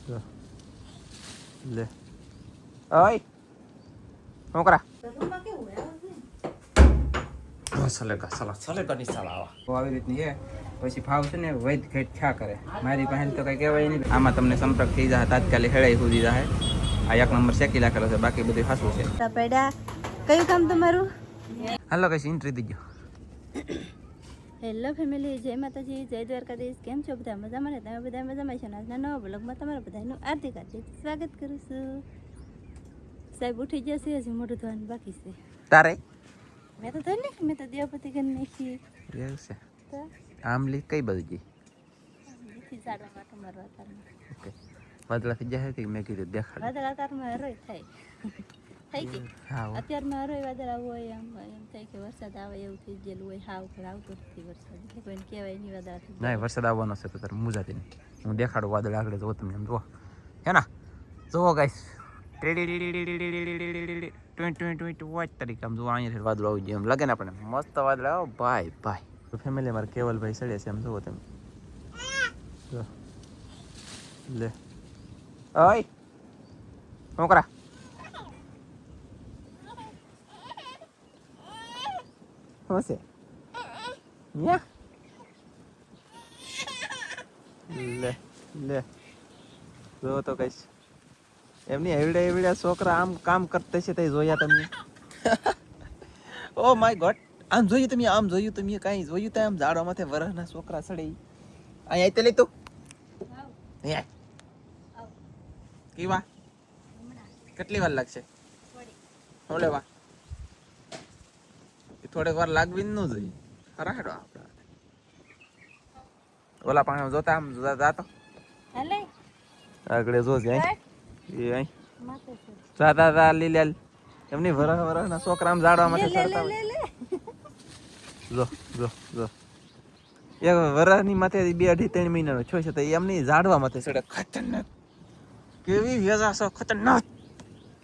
જો લે ઓય શું કરા સલેગા ની સાલા આવા તો આવી રીતની છે. પછી ભાવ છે ને વૈદ ઘેટ છા કરે. મારી પાસે તો કઈ કહેવાય નહીં. આમાં તમને સંપર્ક થઈ જાય તાત્કાલિક હેડાઈ સુધી જાય. આ એક નંબર શેકી રાખેલો છે, બાકી બધું ખાસું છે. કયું કામ તમારું? હાલો કઈ એન્ટ્રી દીજો. હેલો ફેમિલી, જય માતાજી, જય દ્વારકાધીશ. કેમ છો બધા? મજામાં ને? તમે બધા મજામાં છો ને? આજના નવા બ્લોગમાં તમારા બધાનું હાર્દિક સ્વાગત કરું છું. સાહેબ ઉઠી જશે, હજી મોઢું ધોવાનું બાકી છે. તારે મેં તો ધોઈ નાખી, મેં તો દેવપતિ કરી નાખી. એવું છે? આમલી કઈ બાજુ ગઈ? ઝાડવા માટે મારવા તારમાં. ઓકે, વાદળા થઈ જાય કે મેં કીધું દેખાડ. વાદળા તારમાં હરોય થાય થઈ ગઈ. હા અત્યારમાં હરોય વાદળ આવું હોય, એમ થાય કે વરસાદ આવે એવું થઈ ગયેલું હોય. હાવ પણ આવતો નથી વરસાદ, એટલે કોઈને કહેવાય નહીં વાદળા થઈ ના વરસાદ આવવાનો છે તો તારે મુજાતી નહીં. હું દેખાડું વાદળ આગળ જો તમે એમ જુઓ હે ના જુઓ ગાઈસ 20 વોચ તરીકે આમ જુઓ અહીંયા વાદળ આવી ગયું એમ લાગે ને આપણે મસ્ત વાદળ આવો ભાઈ ભાઈ. તો ફેમિલી અમારે કેવલભાઈ સડે છે એમ જુઓ તમે જો લે ઓય શું કરા શું છે યા લે લે જો તો કઈશ એમની એવડે છોકરા આમ કામ કરતા છે તે જોયા તમે? ઓ માય ગોડ, આમ જોયું તમે? આમ જોયું તમે? કાંઈ જોયું તો આમ ઝાડવા માથે વરસના છોકરા સડે અહીંયા તે લઈ તું કેવા કેટલી વાર લાગશે? શું લેવા? થોડીક વાર લાગવી ન જોઈએ. ખરા હેડો આપડા ઓલા પાણી જોતા આમ જાતો હાલે આગળ જો જાય એ અહીં જાતા લીલાલ એમની વરસના છોકરા આમ ઝાડવા માટે ચડતા હોય. જો જો જો એક વરસની માથે 2-2.5-3 મહિનાનો છો છે તો એમની ઝાડવા માથે ચડે. ખતરનાક કેવી વેજા છો, ખતરનાક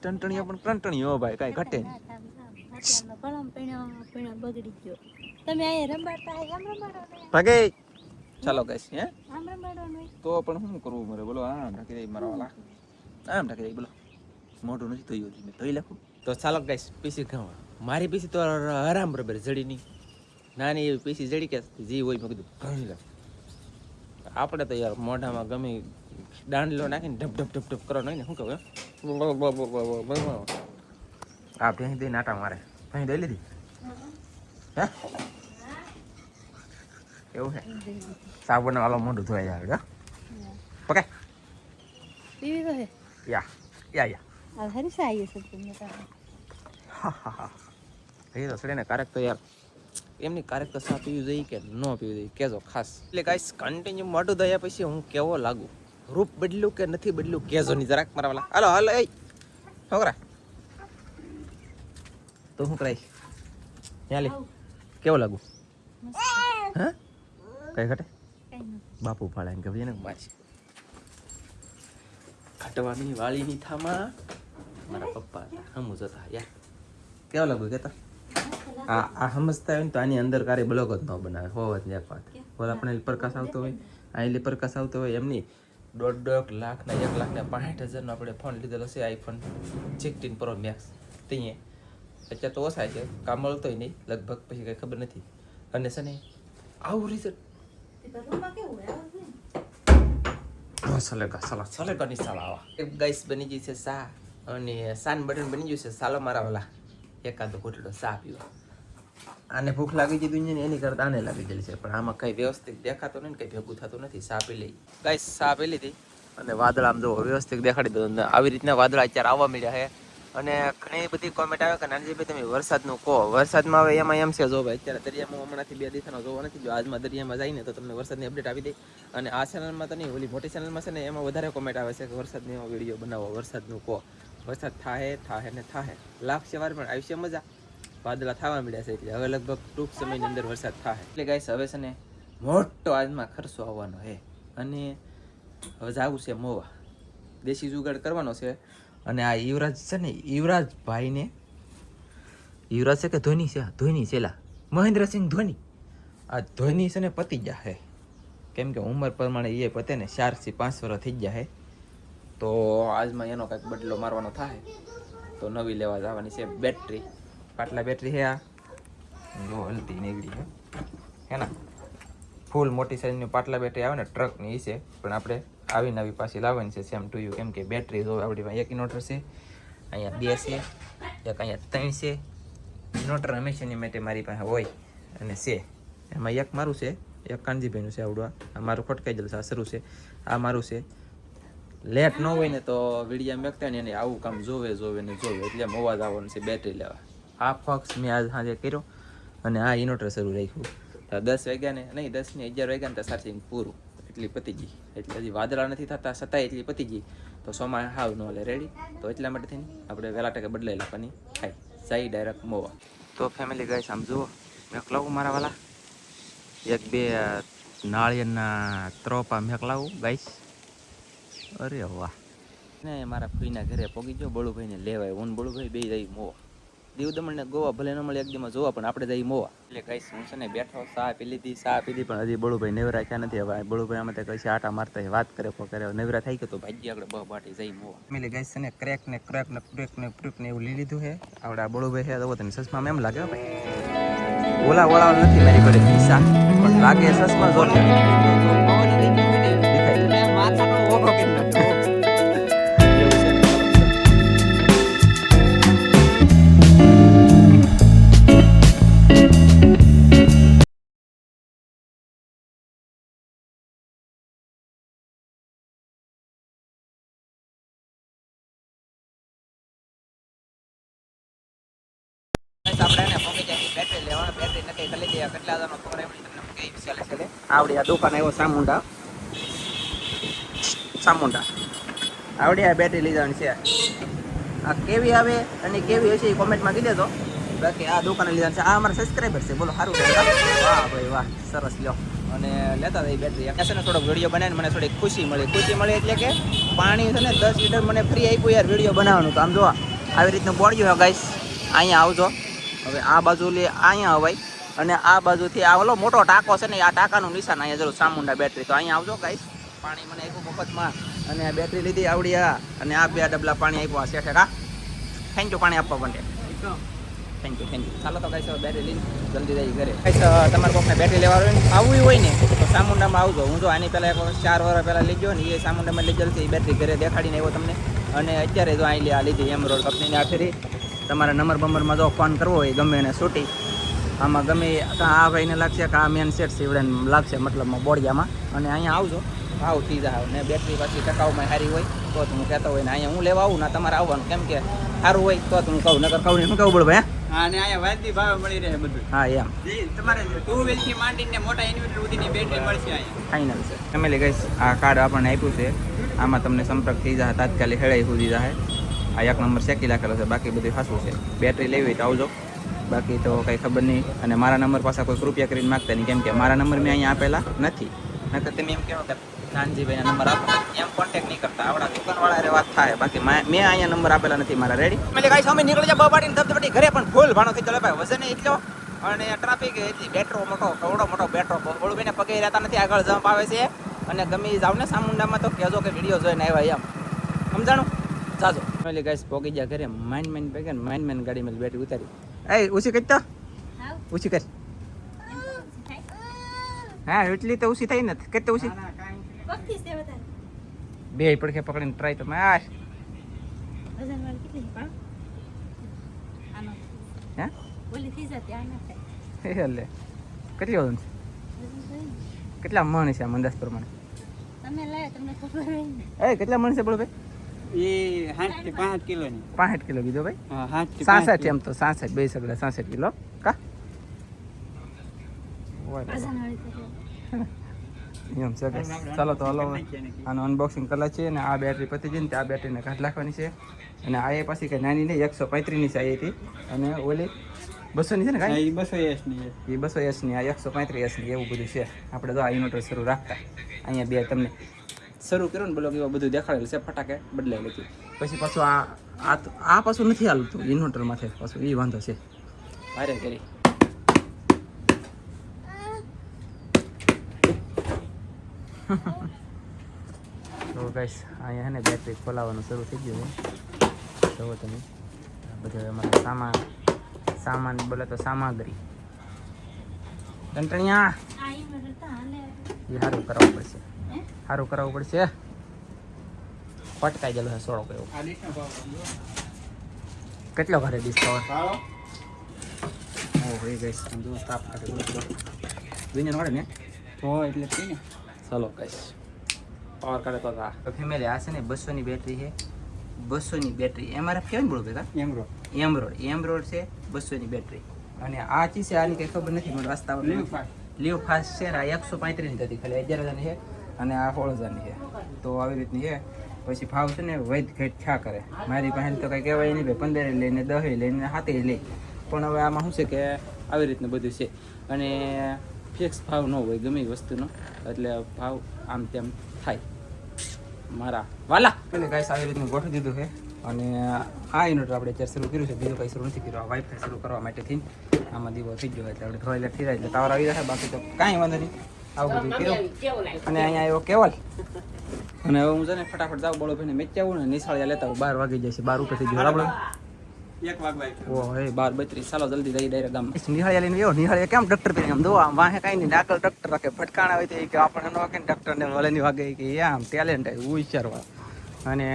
ટંટણીઓ પણ ટંટણીઓ ભાઈ કાંઈ ઘટે નહીં. બગડી ગયો. તમે અહીંયા રંબાડતા આમ રંબાડો ભાગે ચાલો ગાઈસ હે આમ રંબાડવાનું તો પણ શું કરવું મારે બોલો? આમ ઢાકી દઈ મારા વાલા, આમ ઢાકી દઈ બોલો. મોઢું નથી ધોયું મેં ધોઈ લખું તો ચાલો ગાઈસ. પીસી ખાવા મારી પીસી તો આરામ બરાબર જડી નહીં. નાની એવી પીસી જડી કે જે હોય મેં કીધું ઘણી લે. આપણે તો યાર મોઢામાં ગમે દાંડલો નાખીને ઢપ ઢપ ઢપ ઢપ કરવાનો હોય ને શું કહું આ ભેંસ દઈ નાટા મારે ભેંસ દઈ લીધી હે એવું છે? સાબુને વાલો મોઢું ધોઈ જાય ઓકે પીવી તો હે યા યા યા આ હરી સાઈ છે તમને એ તો સડે ને કારક તો યાર એમની કારક તો સા પીવું જોઈએ કે ન પીવું જોઈએ કહેજો ખાસ. એટલે ગાઈસ કન્ટિન્યુ મોઢું ધોયા પછી હું કેવો લાગુ, રૂપ બદલ્યું કે નથી બદલ્યું કહેજો ની જરાક મારા વાલા. હાલો હાલો એ છોકરા તો શું કરાય લે કેવો લાગુ? હા કઈ ઘટે બાપુ ફાળા કે ભાઈ ને માછી ઘટવાની વાળીની થામાં મારા પપ્પા હમુ જતા યાર કેવો લાગુ કેતા? આ સમજતા હોય ને તો આની અંદર કારે બ્લોગ જ ન બનાવે હોવા જ એક વાત. બોલ આપણે પ્રકાશ આવતો હોય આ પ્રકાશ આવતો હોય એમની 1.5 લાખના 1,65,000 આપણે ફોન લીધેલો છે આઈફોન 16 પ્રો મેક્સ. ત્યાં અત્યારે તો ઓછા છે, કામ મળતો નહીં લગભગ, પછી કઈ ખબર નથી. અને છે ને આવું રિઝલ્ટ સલેગાની સાલા આવા એક ગાઈસ બની ગઈ છે સા અને સાન બટન બની ગયું છે. સાલો મારા વાલા એકાદો ઘૂંટડો સા પીવા. આને ભૂખ લાગી ગઈ દુનિયા ને એની કરતા આને લાગી ગયેલી છે, પણ આમાં કઈ વ્યવસ્થિત દેખાતો નહીં, કઈ ભેગું થતું નથી. સા પી લઈ ગાઈસ, સા પી લીધી અને વાદળ આમ જો વ્યવસ્થિત દેખાડી દો. આવી રીતના વાદળ અત્યારે આવવા મળ્યા છે. અને ઘણી બધી કોમેન્ટ આવે કે નાનજીભાઈ તમે વરસાદનું કહો. વરસાદમાં આવે એમાં એમ છે જો ભાઈ અત્યારે દરિયામાં હમણાંથી 2 દિવસનો જોવો નથી. જો આજમાં દરિયામાં જાય ને તો તમને વરસાદની અપડેટ આપી દે. અને આ ચેનલમાં તો નહીં, ઓલી મોટી ચેનલમાં છે ને એમાં વધારે કોમેન્ટ આવે છે કે વરસાદની એવો વિડીયો બનાવો, વરસાદનું કહો. વરસાદ થાહે ને થાહે લાગશે વાર પણ આવશે મજા. વાદળા થવા મળ્યા છે એટલે હવે લગભગ ટૂંક સમયની અંદર વરસાદ થાય. એટલે ગાઈસ હવે છે ને મોટો આજમાં ખર્ચો આવવાનો છે અને હવે જવું છે મોવા, દેશી જુગાડ કરવાનો છે. અને આ યુવરાજ છે ને યુવરાજભાઈને યુવરાજ છે કે ધોની છે? ધોની છેલા મહેન્દ્રસિંહ ધોની. આ ધોની છે ને પતી ગયા છે, કેમ કે ઉંમર પ્રમાણે એ પતે ને 4 થી 5 વર્ષ થઈ ગયા છે. તો આજમાં એનો કાંઈક બદલો મારવાનો થાય તો નવી લેવા જવાની છે બેટરી. પાટલા બેટરી છે આ જો હલતી નીકળી હે ને, ફૂલ મોટી સાઈઝની પાટલા બેટરી આવે ને ટ્રકની એ છે, પણ આપણે આવી નવી પાછી લાવવાની છે સેમ ટુ યુ, કેમ કે બેટરી જો આપણી પાસે એક ઇન્વર્ટર છે, અહીંયા 2 છે, એક અહીંયા 3 છે. ઇન્વર્ટર હંમેશાની માટે મારી પાસે હોય અને છે. એમાં એક મારું છે, એક કાનજીભાઈનું છે આવડું, આ મારું ખોટકાઈ ગયેલું છે, આ શરૂ છે, આ મારું છે. લેટ ન હોય ને તો વિડીયા મેકતા ને એને આવું કામ જોવે એટલે એમ અવાજ આવવાનો છે બેટરી લેવા. આ ફોક્સ મેં આજ સાંજે કર્યો અને આ ઇન્વર્ટર શરૂ રાખ્યું. તો 10 વાગ્યા ને નહીં 10 ને 11 વાગ્યા ને તો ચાર્જિંગ પૂરું, એટલી પતી ગઈ. એટલે હજી વાદળા નથી થતા છતાંય એટલી પતી ગઈ, તો સોમાં હાવ ન હાલે રેડી. તો એટલા માટે થઈને આપણે વહેલા ટકે બદલાઈ લાવવાની થાય, જઈ ડાયરેક્ટ મોવા. તો ફેમિલી ગાઈસ આમ જુઓ મેકલાવું મારા વાલા, 1-2 નાળિયેરના ત્રોપા મેકલાવું ગાઈસ. અરે વાહ ને મારા ફઈના ઘરે પોગી ગયો, બળુભાઈને લેવાય. હું બળુભાઈ બે જઈ મોવા. દીવ દમણ ને ગોવા ભલે ન મળે એક દીમાં જોવા, પણ આપણે જઈ મોવા. એટલે ગાઈસ હું છે ને બેઠો, ચા પી લીધી, પણ હજી બળુભાઈ નેવરા થયા નથી. હવે બળુભાઈ આમાં કઈ આટા મારતા વાત કરે નેવરા થઈ ગયો તો ભાજી આગળ બહ બાટી જઈ મોવા. ફેમિલી ગાઈસ છે ને ક્રેક ને એવું લઈ લીધું છે. આવડે આ બળુભાઈ છે તો તને સસમાં એમ લાગે ભાઈ, ઓલા વળા નથી મારી ઘરે પૈસા, પણ લાગે સસમાં જોર દેખાય માથાનો ઓગો કેમ નાખો. આવડી આ દુકાન આવ્યો સામુંડા આવડી આ બેટરી લીધાની છે. આ કેવી આવે અને કેવી હશે એ કોમેન્ટમાં કહી દેજો. બાકી આ દુકાને લીધાની છે. આ અમારા સબસ્ક્રાઈબર છે, બોલો સારું વાહ ભાઈ વાહ, સરસ લ્યો. અને લેતા હતા એ બેટરી છે ને, થોડોક વિડીયો બનાવીને મને થોડી ખુશી મળી એટલે કે પાણી છે ને 10 લીટર મને ફ્રી આપ્યું યાર વિડીયો બનાવવાનું. તો આમ જો આવી રીતનું બોડ્યું હોય ગાઈસ, અહીંયા આવજો. હવે આ બાજુ લે અહીંયા અવાય, અને આ બાજુથી આ ઓલો મોટો ટાંકો છે ને, આ ટાંકાનું નિશાન અહીંયા જરૂર ચામુંડા બેટરી. તો અહીંયા આવજો ગાઈસ, પાણી મને આપ્યું મફતમાં, અને આ બેટરી લીધી આવડી આ, અને આ 2 ડબલા પાણી આપ્યું આ શેઠે. કા થેન્ક યુ પાણી આપવા માટે, થેન્ક યુ. ચાલો તો ગાઈસ બેટરી લઈને જલ્દી જઈ ઘરે. ગાઈસ તમારે કોઈને બેટરી લેવા આવવું હોય ને તો ચામુંડામાં આવજો. હું જો આની પહેલાં 4 વર્ષ પહેલાં લઈ ગયો ને, એ ચામુંડામાં લઈ ગયેલ છે. એ બેટરી ઘરે દેખાડીને આવ્યો તમને, અને અત્યારે જો અહીં આ લીધી એમ રોડ કંપનીની આ ફેરી. તમારા નંબરમાં જો ફોન કરવો હોય ગમે એને છૂટી, આમાં ગમે આ ભાઈને લાગશે કે આ મેન સેટ છે એવડે લાગશે, મતલબમાં બોડિયામાં. અને અહીંયા આવજો, ભાવ થઈ જાય. ને બેટરી પાછી ટકાઉમાં સારી હોય તો હું કહેતો હોય ને અહીંયા હું લેવા આવું ને તમારે આવવાનું, કેમ કે સારું હોય તો હું કહું, નકર કહું ને શું કહું બોલો ભાઈ. હા, ને અહીંયા વાજબી ભાવે મળી રહે બધું. હા એમ તમારે 2 વ્હીલથી માંડીને મોટા ઇન્વર્ટર સુધીની બેટરી મળશે અહીંયા. ફાઇનલ છે. ફેમિલી ગાઈસ આ કાર્ડ આપણને આપ્યું છે, આમાં તમને સંપર્ક થઈ જાય, તાત્કાલિક હેળાઈ સુધી જાય. આ 1 નંબર શેકી રાખેલો છે, બાકી બધું સાચું છે. બેટરી લેવી તો આવજો, બાકી તો કંઈ ખબર નહીં. અને મારા નંબર પાસે કોઈ કૃપયા કરીને માગતા નહીં, કેમ કે મારા નંબર મેં અહીંયા આપેલા નથી. નકર તમે એમ કહો કે નાનજીભાઈના નંબર આપો, એમ કોન્ટેક્ટ નહીં કરતા, આવડા દુકાનવાળા વાત થાય. બાકી મેં અહીંયા નંબર આપેલા નથી મારા. રેડી એટલે કાંઈ સમય નીકળી જાય બબાડીને ધબધબટી ઘરે, પણ ફૂલ ભાણો થઈ ચાલે ભાઈ. વજન એટલો અને ટ્રાફિક એટલી, બેટરો મોટો કવડો મોટો બેટરો, બળુભાઈને પગે રહેતા નથી, આગળ જમ્પ આવે છે. અને ગમે જાવ ને ચામુંડામાં તો કહેજો કે વિડીયો જોઈને આવ્યા, એમ સમજાણું. જાજો ફેમિલી ગાઈસ પોગી ગયા ઘરે. માઇન પગે ને માઇન ગાડીમાં બેટરી ઉતારી. એ ઉછી કરી તો ઉછી કરી. હા એટલી તો ઉછી થઈ નથી, કેટલી ઉછી બે પડખે પકડીને ટ્રાય તો માર. હે એટલે કેટલી વજન છે, કેટલા મણ છે આમ અંદાજ પ્રમાણે? એ કેટલા મણ છે બોલો ભાઈ? એ 60 થી 65 કિલોની. 65 કિલો કીધો ભાઈ? હા 60 66 એમ તો 66 બે સગડા 66 કિલો કા એમ છે. ચાલો તો હલો આનું અનબોક્સિંગ કરેલા છે. અને આ બેટરી પતી જઈને આ બેટરીને કાઢ નાખવાની છે. અને આ એ પાછી કંઈ નાની નહીં, 135ની છે આ હતી, અને ઓલી 200ની છે ને કાંઈ? 200S ની. એ 200S ની, આ 135S ની, એવું બધું છે. આપણે તો આ ઇન્વર્ટર શરૂ રાખતા અહીંયા બે તમને શરૂ કર્યું ને બ્લોગ એવા બધું દેખાડેલું છે, ફટાકે બદલાયેલું હતું. પછી પાછું આ પાછું નથી હાલતું ઇન્વર્ટરમાંથી, પાછું એ વાંધો છે. ભારે કરી તો ગાઈસ અહીંયા છે ને બેટરી ખોલાવવાનું શરૂ થઈ ગયું છે. જુઓ તમે બધું અમારે સામાન બોલે તો સામગ્રી ટંટણિયા એ સારું કરાવવું પડશે. સારું કરાવવું પડશે. પટકાઈ ગયેલો છે સોળો કયો. આ ડીશનો ભાવ બોલો. કેટલો ઘરે ડિસ્કાઉન્ટ? ભાવ ઓહો એ ગાઈસ આમ જો તાપ કાઢે બોલો વિન્યન વાળે ને તો એટલે જ ને ચલો ગાઈસ પાવર કાઢે તો ફેમિલી આ છે ને 200 ની બેટરી છે. 200 ની બેટરી એમઆરએફ કેવું બોલો ભેગા એમરો એમરોડ છે 200 ની બેટરી. અને આ ચીજ છે આની કઈ ખબર નથી મને રસ્તામાં લીવ ફાસ્ટ છે ને આ 135 ની હતી ખાલી 11,000 ની છે અને આ 16,000 ની છે. તો આવી રીતની છે. પછી ભાવ છે ને વૈધ ઘટ છા કરે. મારી પાસે તો કઈ કહેવાય નહીં ભાઈ 15 લઈને 10 લઈને 7 લઈ. પણ હવે આમાં શું છે કે આવી રીતનું બધું છે અને ફિક્સ ભાવ ન હોય ગમે એ વસ્તુનો એટલે ભાવ આમ તેમ થાય મારા વાલા. એટલે ગાઈસ આવી રીતનું ગોઠવી દીધું છે અને આ યુનિટ આપણે અત્યારે શરૂ કર્યું છે. બીજું કંઈ શરૂ નથી કર્યું. આ વાઈફાઈ શરૂ કરવા માટેથી આમાં દીવો થઈ ગયો એટલે આપણે થોડા લેટ થઈ જાય એટલે ટાવર આવી જશે. બાકી તો કાંઈ વાંધો નહીં. આવું બધું કર્યું અને અહીંયા આવ્યો કેવલ. અને હવે હું છે ને ફટાફટ જાઉં બોલો ભાઈને મેચ આવું ને નિશાળિયા લેતા આવું. 12 વાગી જાય છે. 12 ઉપર થઈ ગયું આપણે 1 વાગવાય. ઓ હે 12:32 ચાલો જલ્દી જઈ ડાયરેક્ટ ગામ. નિહાળિયા લઈને આવ્યો. નિહાળિયા કેમ ડૉક્ટર પહેરી આમ દો આમ વાહે કાંઈ નહીં ડાકલ ડૉક્ટર રાખે ફટકાણા હોય તો એ કે આપણને ન વાગે ને ડૉક્ટરને વલેની વાગે કે એ આમ ટેલેન્ટ આવ્યું હોશિયારવાળા. અને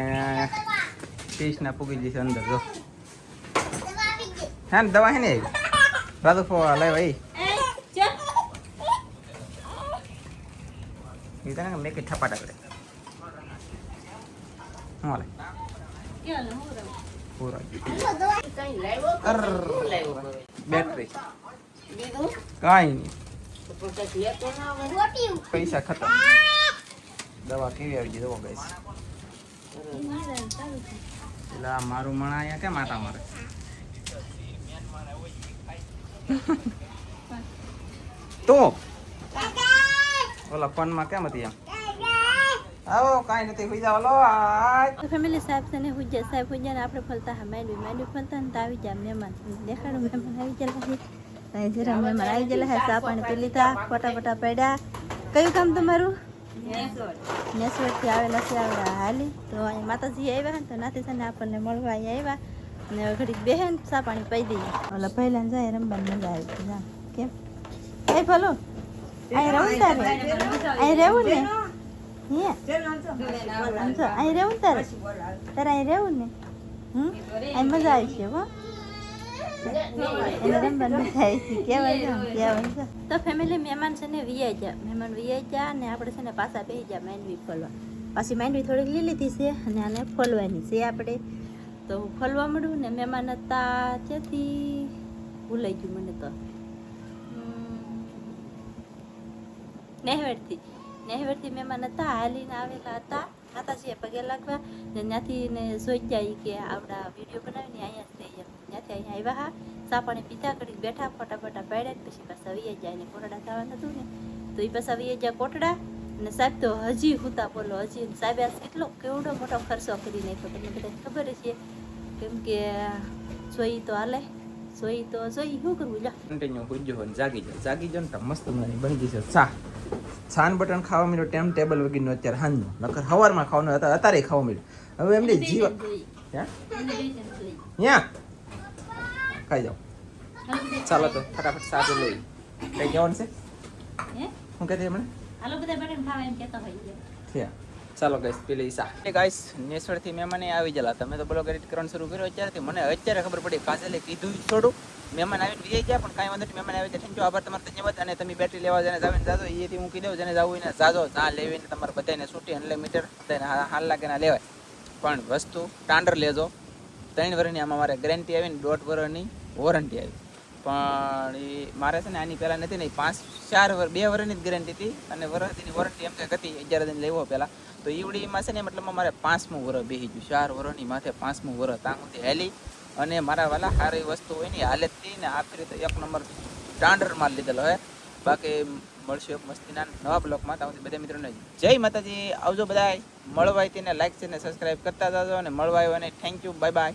30 ના પૂગી જશે અંદર જો હે ને દવા હે ને રાજુ ફો લાવ ભાઈ એ તને મેં કે ઠપાટા કરે હું લે પૂરા બેટરી કાંઈ નહીં પૈસા ખતમ. દવા કેવી આવી ગઈ દવા ગાઈસ. એટલે આ મારું મણા અહીંયા કેમ આટા મારે તો ઓલા ફોનમાં કેમ હતી એમ આવો કાંઈ નથી હોઈ જાવ લો આ ફેમિલી સાહેબ છે ને હુજ્જા સાહેબ હુજ્જા ને આપણે ફલતા હા માંડવી ફલતા ને તો આવી જાય મહેમાન દેખાડું મહેમાન આવી ગયેલા છે જરા મહેમાન આવી ગયેલા છે. ચા પાણી પી લીધા ફટાફટા પડ્યા. કયું કામ તમારું? નેસવડથી આવેલા છે આવડા હાલી તો અહીંયા માતાજી આવ્યા ને તો નાથી છે ને આપણને મળવા અહીંયા આવ્યા અને ઘડીક બેહેન ચા પાણી પી દઈએ. ઓલા પહેલા જાય રમવાની મજા આવી છે. જા કેમ એ ભલો અહીં રહું તારે અહીં રહેવું ને અહીં રહેવું તારે અહીં રહેવું ને અહીં મજા આવી છે હો એને રમવાનું મજા આવી છે. કેવાય છે તો ફેમિલી મહેમાન છે ને મહેમાન વીઆઈ જા ને આપણે છે ને પાછા બેસી જા માંડવી ફોલવા. પાછી માંડવી થોડીક લઈ લીધી છે અને આને ફોલવાની છે આપણે તો ફોલવા મળ્યું ને મહેમાન હતા ત્યાંથી ભૂલાઈ ગયું મને તો નેહવેડથી મહેમાન હતા હાલીને આવેલા હતા માતાજીએ પગે લાગવા ને ત્યાંથી ને જોઈ જાય કે આવડા વિડીયો બનાવીને અહીંયા જ રહી જાય ત્યાંથી અહીંયા આવ્યા હા ચા પાણી પીતા ઘડીક બેઠા ફટાફટા પાડ્યા પછી પાછા વીએ જાય ને કોટડા થવાનું હતું ને તો એ પાછા વીએ જાય કોટડા અને સાહેબ તો હજી હુતા બોલો હજી સાહેબે આ કેવડો મોટો ખર્ચો કરી નાખ્યો તમને બધાને ખબર છે કેમ કે જોઈ તો હાલે જોઈ શું કરવું જા કન્ટિન્યુ હુજ્જો હોય જાગી જાઓ ને તો મસ્ત બની જશે ચા. છાન બટન ખાવા મળ્યો ટાઈમ ટેબલ વગરનો અત્યારે હાંજનો નકર સવારમાં ખાવાનું હતા અત્યારે ખાવા મળ્યું હવે એમને જીવ ત્યાં ખાઈ જાઓ. ચાલો તો ફટાફટ સાથે લઈ કઈ જવાનું છે શું કહેતી હમણાં થયા. ચાલો ગાઈસ પેલી ઈસા ગાઈસ નેસવડથી મહેમાને આવી ગયેલા. તમે તો બ્લોગ એડિટ કરવાનું શરૂ કર્યો અત્યારથી મને અત્યારે ખબર પડી. કાજલે કીધું થોડું મહેમાન આવીને વી ગયા પણ કાંઈ વાંધો નહીં. મહેમાન આવી જાય થેન્ક યુ આભાર તમારો ધન્યવાદ. અને તમે બેટરી લેવા જઈને જાવીને જાજો એથી હું કહી દઉં જેને જવું એને જાજો ત્યાં લેવીને તમારે બધાને છૂટી અનલિમિટેડ બધાને હાલ લાગે ના લેવાય પણ વસ્તુ સ્ટાન્ડર્ડ લેજો. 3 વર્ષની આમાં મારે ગેરંટી આવીને 1.5 વર્ષની વોરંટી આવી પણ એ મારે છે ને આની પહેલાં નથી નહીં 2 વર્ષની જ ગેરંટી હતી અને વર્ષની વોરંટી એમ કંઈક હતી 11 દિન લેવો પહેલાં તો ઈવડીમાં છે ને મતલબમાં મારે 5મું વર્ષ બેસી ગયું 4 વર્ષની માથે 5મું વર્ષ ત્યાં સુધી હેલી અને મારા વાલા સારી વસ્તુ હોય ને હાલતથી ને આખરી તો 1 નંબર સ્ટાન્ડર્ડ માલ લીધેલો હોય. બાકી મળશું એક મસ્તીના નવા બ્લોગમાં. ત્યાં બધા મિત્રોને જય માતાજી. આવજો બધા મળવા તેને લાઈક છે ને સબસ્ક્રાઈબ કરતા જાજો અને મળવા આવ્યો અને થેન્ક યુ બાય બાય.